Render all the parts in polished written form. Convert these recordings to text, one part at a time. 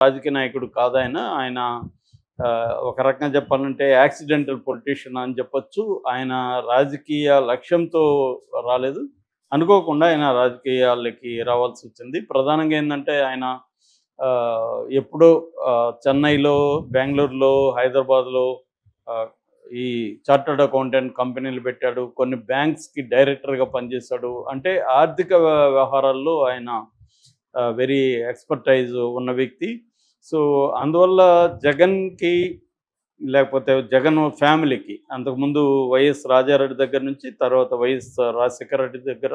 రాజకీయ నాయకుడు కాదు ఆయన. ఆయన ఒక రకంగా చెప్పాలంటే యాక్సిడెంటల్ పొలిటీషియన్ అని చెప్పొచ్చు. ఆయన రాజకీయ లక్ష్యంతో రాలేదు. అనుకోకుండా ఆయన రాజకీయాల్లోకి రావాల్సొచ్చింది. ప్రధానంగా ఏందంటే ఆయన ఎప్పుడో చెన్నైలో, బెంగుళూరులో, హైదరాబాద్‌లో ఆహ్, ఈ చార్టర్డ్ అకౌంటెంట్ కంపెనీలు పెట్టాడు. కొన్ని బ్యాంక్స్‌కి డైరెక్టర్‌గా పనిచేశాడు. అంటే ఆర్థిక వ్యవహారాల్లో ఆయన వెరీ ఎక్స్‌పర్టైజ్ ఉన్న వ్యక్తి. సో, అందువల్ల జగన్‌కి లేకపోతే జగన్ ఫ్యామిలీకి అంతకుముందు వైఎస్ రాజారెడ్డి దగ్గర నుంచి, తర్వాత వైఎస్ రాజశేఖర రెడ్డి దగ్గర,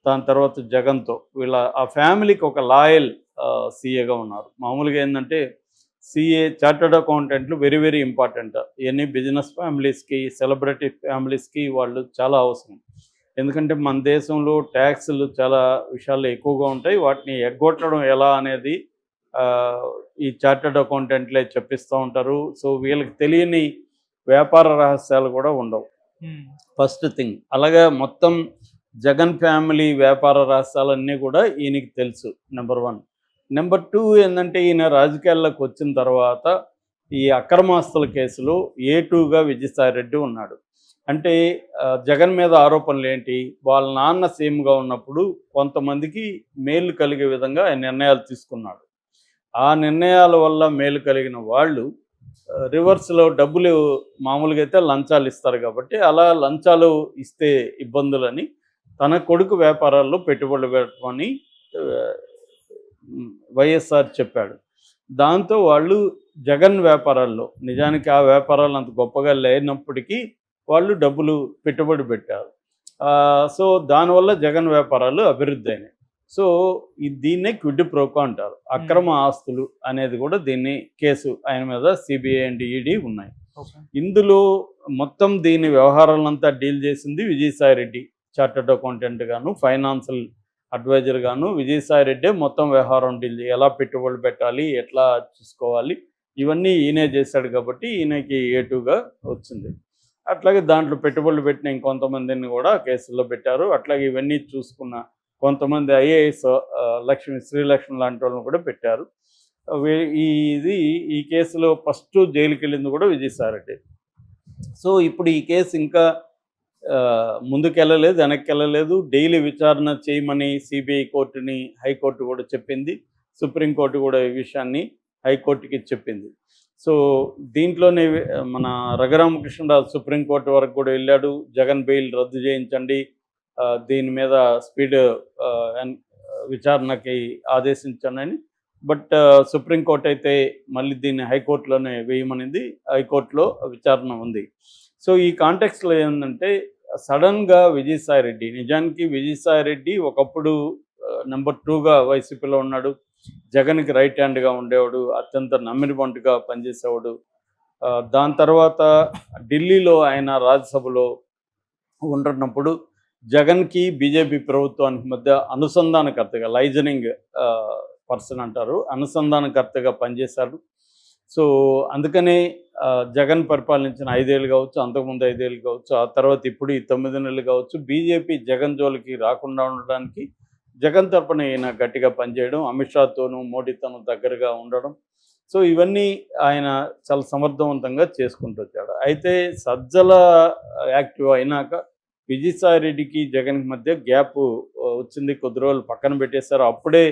దాని తర్వాత జగన్‌తో వీళ్ళ ఆ ఫ్యామిలీకి ఒక లాయల్ సీఏగా ఉన్నారు. మామూలుగా ఏందంటే సీఏ, చార్టర్డ్ అకౌంటెంట్లు very very important. Any business ఫ్యామిలీస్‌కి, సెలబ్రిటీ ఫ్యామిలీస్‌కి వాళ్ళు చాలా అవసరం. ఎందుకంటే మన దేశంలో ట్యాక్సులు చాలా విషయాల్లో ఎక్కువగా ఉంటాయి. వాటిని ఎగ్గొట్టడం ఎలా అనేది ఈ చార్టర్డ్ అకౌంటెంట్లే చెప్పిస్తూ ఉంటారు. సో, వీళ్ళకి తెలియని వ్యాపార రహస్యాలు కూడా ఉండవు. First thing. అలాగే మొత్తం జగన్ ఫ్యామిలీ వ్యాపార రహస్యాలన్నీ కూడా ఈయనకి తెలుసు. నెంబర్ 1. నెంబర్ 2 ఏందంటే ఈయన రాజకీయాల్లోకి వచ్చిన తర్వాత ఈ అక్రమాస్తుల కేసులో A2గా విజయసాయిరెడ్డి ఉన్నాడు. అంటే జగన్ మీద ఆరోపణలు ఏంటి? వాళ్ళ నాన్న సీఎంగా ఉన్నప్పుడు కొంతమందికి మేలు కలిగే విధంగా ఆయన నిర్ణయాలు తీసుకున్నాడు. ఆ నిర్ణయాల వల్ల మేలు కలిగిన వాళ్ళు రివర్స్‌లో డబ్బులు మామూలుగా అయితే లంచాలు ఇస్తారు కాబట్టి, అలా లంచాలు ఇస్తే ఇబ్బందులని తన కొడుకు వ్యాపారాల్లో పెట్టుబడులు పెట్టమని వైఎస్ఆర్ చెప్పాడు. దాంతో వాళ్ళు జగన్ వ్యాపారాల్లో, నిజానికి ఆ వ్యాపారాలు అంత గొప్పగా లేనప్పటికీ వాళ్ళు డబ్బులు పెట్టుబడి పెట్టారు. సో, దానివల్ల జగన్ వ్యాపారాలు అభివృద్ధి అయినాయి. సో, దీన్నే క్విడ్ ప్రోకో అంటారు. అక్రమ ఆస్తులు అనేది కూడా దీన్ని కేసు ఆయన మీద సిబిఐ అండ్ ఈడీ ఉన్నాయి. ఇందులో మొత్తం దీని వ్యవహారాలంతా డీల్ చేసింది విజయసాయిరెడ్డి. చార్టర్డ్ అకౌంటెంట్ గాను, ఫైనాన్షియల్ అడ్వైజర్ గాను విజయసాయిరెడ్డే మొత్తం వ్యవహారం డీల్ ఎలా పెట్టుబడులు పెట్టాలి, ఎట్లా చూసుకోవాలి, ఇవన్నీ ఈయనే చేశాడు కాబట్టి ఈయనకి A2గా వచ్చింది. అట్లాగే దాంట్లో పెట్టుబడులు పెట్టిన ఇంకొంతమందిని కూడా కేసుల్లో పెట్టారు. అట్లాగే ఇవన్నీ చూసుకున్న కొంతమంది ఐఏఎస్ శ్రీలక్ష్మి లాంటి వాళ్ళని కూడా పెట్టారు. ఈ కేసులో ఫస్ట్ జైలుకి వెళ్ళింది కూడా విజయసాయిరెడ్డి. సో, ఇప్పుడు ఈ కేసు ఇంకా ముందుకెళ్ళలేదు, వెనక్కి వెళ్ళలేదు. డైలీ విచారణ చేయమని సిబిఐ కోర్టుని హైకోర్టు కూడా చెప్పింది. సుప్రీంకోర్టు కూడా ఈ విషయాన్ని హైకోర్టుకి చెప్పింది. సో, దీంట్లోనే మన రఘురామకృష్ణరాజు సుప్రీంకోర్టు వరకు కూడా వెళ్ళాడు. జగన్ బెయిల్ రద్దు చేయించండి, దీని మీద స్పీడ్ విచారణకి ఆదేశించానని. బట్ సుప్రీంకోర్టు అయితే మళ్ళీ దీన్ని హైకోర్టులోనే వేయమనింది. హైకోర్టులో విచారణ ఉంది. సో, ఈ కాంటెక్స్లో ఏంటంటే సడన్గా విజయసాయిరెడ్డి, నిజానికి విజయసాయిరెడ్డి ఒకప్పుడు నెంబర్ 2గా వైసీపీలో ఉన్నాడు. జగన్కి రైట్ హ్యాండ్గా ఉండేవాడు, అత్యంత నమ్మినబంటుగా పనిచేసేవాడు. దాని తర్వాత ఢిల్లీలో ఆయన రాజ్యసభలో ఉంటున్నప్పుడు జగన్కి బీజేపీ ప్రభుత్వానికి మధ్య అనుసంధానకర్తగా, లైజనింగ్ పర్సన్ అంటారు, అనుసంధానకర్తగా పనిచేశాడు. సో, అందుకనే జగన్ పరిపాలించిన 5 ఏళ్ళు కావచ్చు, అంతకుముందు 5 ఏళ్ళు కావచ్చు, ఆ తర్వాత ఇప్పుడు ఈ 9 నెలలు కావచ్చు, బీజేపీ జగన్ జోలికి రాకుండా ఉండడానికి జగన్ తరపున ఈయన గట్టిగా పనిచేయడం, అమిత్ షాతోనూ మోడీతోనూ దగ్గరగా ఉండడం. సో, ఇవన్నీ ఆయన చాలా సమర్థవంతంగా చేసుకుంటూ వచ్చాడు. అయితే సజ్జల యాక్టివ్ అయినాక విజయసాయిరెడ్డికి జగన్కి మధ్య గ్యాప్ వచ్చింది. కొద్ది రోజులు పక్కన పెట్టేశారు. అప్పుడే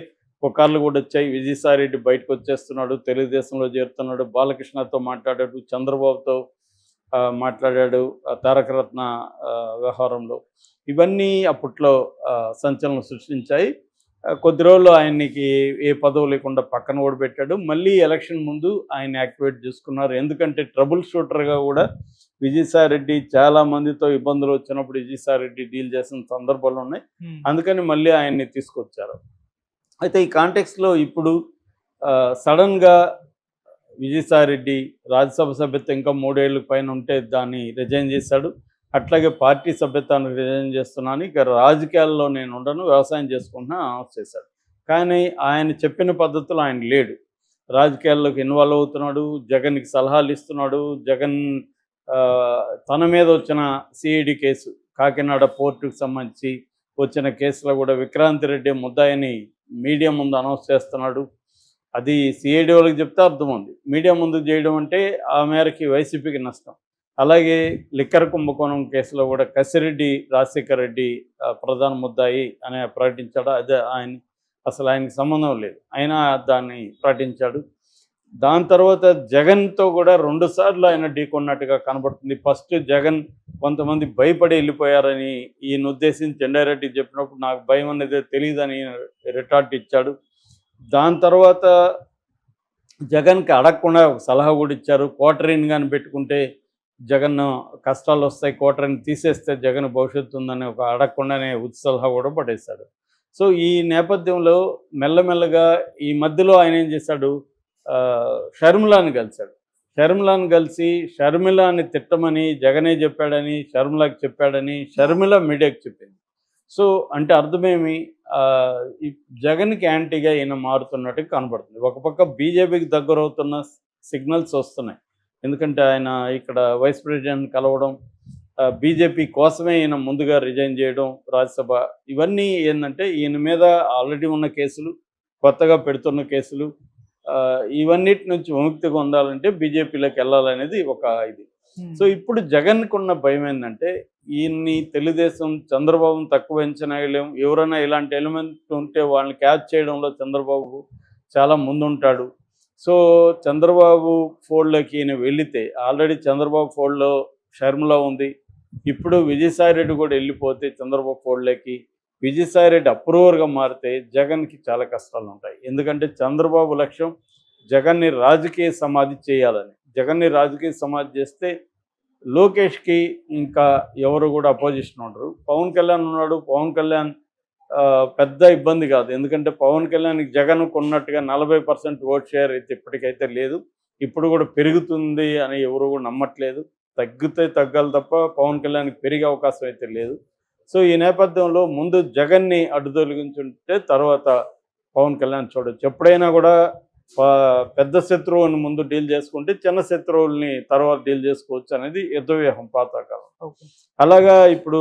పుకార్లు కూడా వచ్చాయి. విజయసాయిరెడ్డి బయటకు వచ్చేస్తున్నాడు, తెలుగుదేశంలో చేరుతున్నాడు, బాలకృష్ణతో మాట్లాడాడు, చంద్రబాబుతో మాట్లాడాడు తారకరత్న వ్యవహారంలో. ఇవన్నీ అప్పట్లో సంచలనం సృష్టించాయి. కొద్ది రోజులు ఆయనకి ఏ పదవి లేకుండా పక్కన కూడా పెట్టాడు. మళ్ళీ ఎలక్షన్ ముందు ఆయన యాక్టివేట్ చేసుకున్నారు. ఎందుకంటే ట్రబుల్ షూటర్గా కూడా విజయసాయిరెడ్డి చాలా మందితో ఇబ్బందులు వచ్చినప్పుడు విజయసాయిరెడ్డి డీల్ చేసిన సందర్భాలు ఉన్నాయి. అందుకని మళ్ళీ ఆయన్ని తీసుకొచ్చారు. అయితే ఈ కాంటెక్స్లో ఇప్పుడు సడన్గా విజయసాయిరెడ్డి రాజ్యసభ సభ్యత్వం ఇంకా 3 ఏళ్ళ పైన ఉంటే దాన్ని రిజైన్ చేశాడు. అట్లాగే పార్టీ సభ్యత్వాన్ని రిజైన్ చేస్తున్నాను, ఇక రాజకీయాల్లో నేను ఉండను, వ్యవసాయం చేసుకుంటున్నా అనౌన్స్ చేశాడు. కానీ ఆయన చెప్పిన పద్ధతిలో ఆయన లేడు. రాజకీయాల్లోకి ఇన్వాల్వ్ అవుతున్నాడు, జగన్కి సలహాలు ఇస్తున్నాడు. జగన్ తన మీద వచ్చిన సిఐడి కేసు, కాకినాడ పోర్టుకు సంబంధించి వచ్చిన కేసులో కూడా విక్రాంత్ రెడ్డి ముద్దాయిని మీడియా ముందు అనౌన్స్ చేస్తున్నాడు. అది సిఐడి వాళ్ళకి చెప్తే అర్థమవుతుంది. మీడియా ముందు చేయడం అంటే ఆ మేరకి వైసీపీకి నష్టం. అలాగే లిక్కర్ కుంభకోణం కేసులో కూడా కసిరెడ్డి రాజశేఖర్ రెడ్డి ప్రధాన ముద్దాయి అని ప్రకటించాడు. అదే అసలు ఆయనకి సంబంధం లేదు, అయినా దాన్ని ప్రకటించాడు. దాని తర్వాత జగన్తో కూడా 2 సార్లు ఆయన ఢీకొన్నట్టుగా కనబడుతుంది. ఫస్ట్ జగన్ కొంతమంది భయపడి వెళ్ళిపోయారని ఈయన ఉద్దేశించి ఇండైరెక్ట్‌గా చెప్పినప్పుడు నాకు భయం అనేది తెలియదని రిటార్ట్ ఇచ్చాడు. దాని తర్వాత జగన్కి అడగకుండా ఒక సలహా కూడా ఇచ్చారు. క్వార్టరీని కానీ పెట్టుకుంటే జగన్ కష్టాలు వస్తాయి, క్వార్టరీని తీసేస్తే జగన్ భవిష్యత్తు ఉందని ఒక అడగకుండానే సలహా కూడా పడేశాడు. సో ఈ నేపథ్యంలో మెల్లమెల్లగా ఈ మధ్యలో ఆయన ఏం చేశాడు, షర్మిలాని కలిశాడు. షర్మిలాని కలిసి షర్మిలాని తిట్టమని జగనే చెప్పాడని షర్మిలాకి చెప్పాడని షర్మిల మీడియాకి చెప్పింది. సో అంటే అర్థమేమి, ఈ జగన్కి యాంటీగా ఈయన మారుతున్నట్టు కనబడుతుంది. ఒక పక్క బీజేపీకి దగ్గరవుతున్న సిగ్నల్స్ వస్తున్నాయి. ఎందుకంటే ఆయన ఇక్కడ వైస్ ప్రెసిడెంట్ కలవడం, బీజేపీ కోసమే ఈయన ముందుగా రిజైన్ చేయడం రాజ్యసభ, ఇవన్నీ ఏంటంటే ఈయన మీద ఆల్రెడీ ఉన్న కేసులు, కొత్తగా పెడుతున్న కేసులు, ఇవన్నిటి నుంచి విముక్తిగా ఉండాలంటే బీజేపీలోకి వెళ్ళాలనేది ఒక ఇది. సో ఇప్పుడు జగన్కు ఉన్న భయం ఏంటంటే ఈయన్ని తెలుగుదేశం చంద్రబాబును తక్కువ అంచనా వేయలేం, ఎవరైనా ఇలాంటి ఎలిమెంట్ ఉంటే వాళ్ళని క్యాచ్ చేయడంలో చంద్రబాబు చాలా ముందుంటాడు. సో చంద్రబాబు ఫోల్డ్లోకి ఈయన వెళితే ఆల్రెడీ చంద్రబాబు ఫోల్డ్లో షర్మిల ఉంది, ఇప్పుడు విజయసాయిరెడ్డి కూడా వెళ్ళిపోతే చంద్రబాబు ఫోల్డ్లోకి విజయసాయిరెడ్డి అప్రూవర్గా మారితే జగన్కి చాలా కష్టాలు ఉంటాయి. ఎందుకంటే చంద్రబాబు లక్ష్యం జగన్ని రాజకీయ సమాధి చేయాలని. జగన్ని రాజకీయ సమాధి చేస్తే లోకేష్కి ఇంకా ఎవరు కూడా అపోజిషన్ ఉండరు. పవన్ కళ్యాణ్ ఉన్నాడు, పవన్ కళ్యాణ్ పెద్ద ఇబ్బంది కాదు. ఎందుకంటే పవన్ కళ్యాణ్కి జగన్కు ఉన్నట్టుగా 40% ఓట్ షేర్ అయితే ఇప్పటికైతే లేదు, ఇప్పుడు కూడా పెరుగుతుంది అని ఎవరు కూడా నమ్మట్లేదు. తగ్గాలి తప్ప పవన్ కళ్యాణ్కి పెరిగే అవకాశం అయితే లేదు. సో ఈ నేపథ్యంలో ముందు జగన్ని అడ్డుతొలగించుంటే తర్వాత పవన్ కళ్యాణ్ చూడొచ్చు. ఎప్పుడైనా కూడా పెద్ద శత్రువుని ముందు డీల్ చేసుకుంటే చిన్న శత్రువుల్ని తర్వాత డీల్ చేసుకోవచ్చు అనేది యుద్ధవ్యూహం పాతకాలం. అలాగా ఇప్పుడు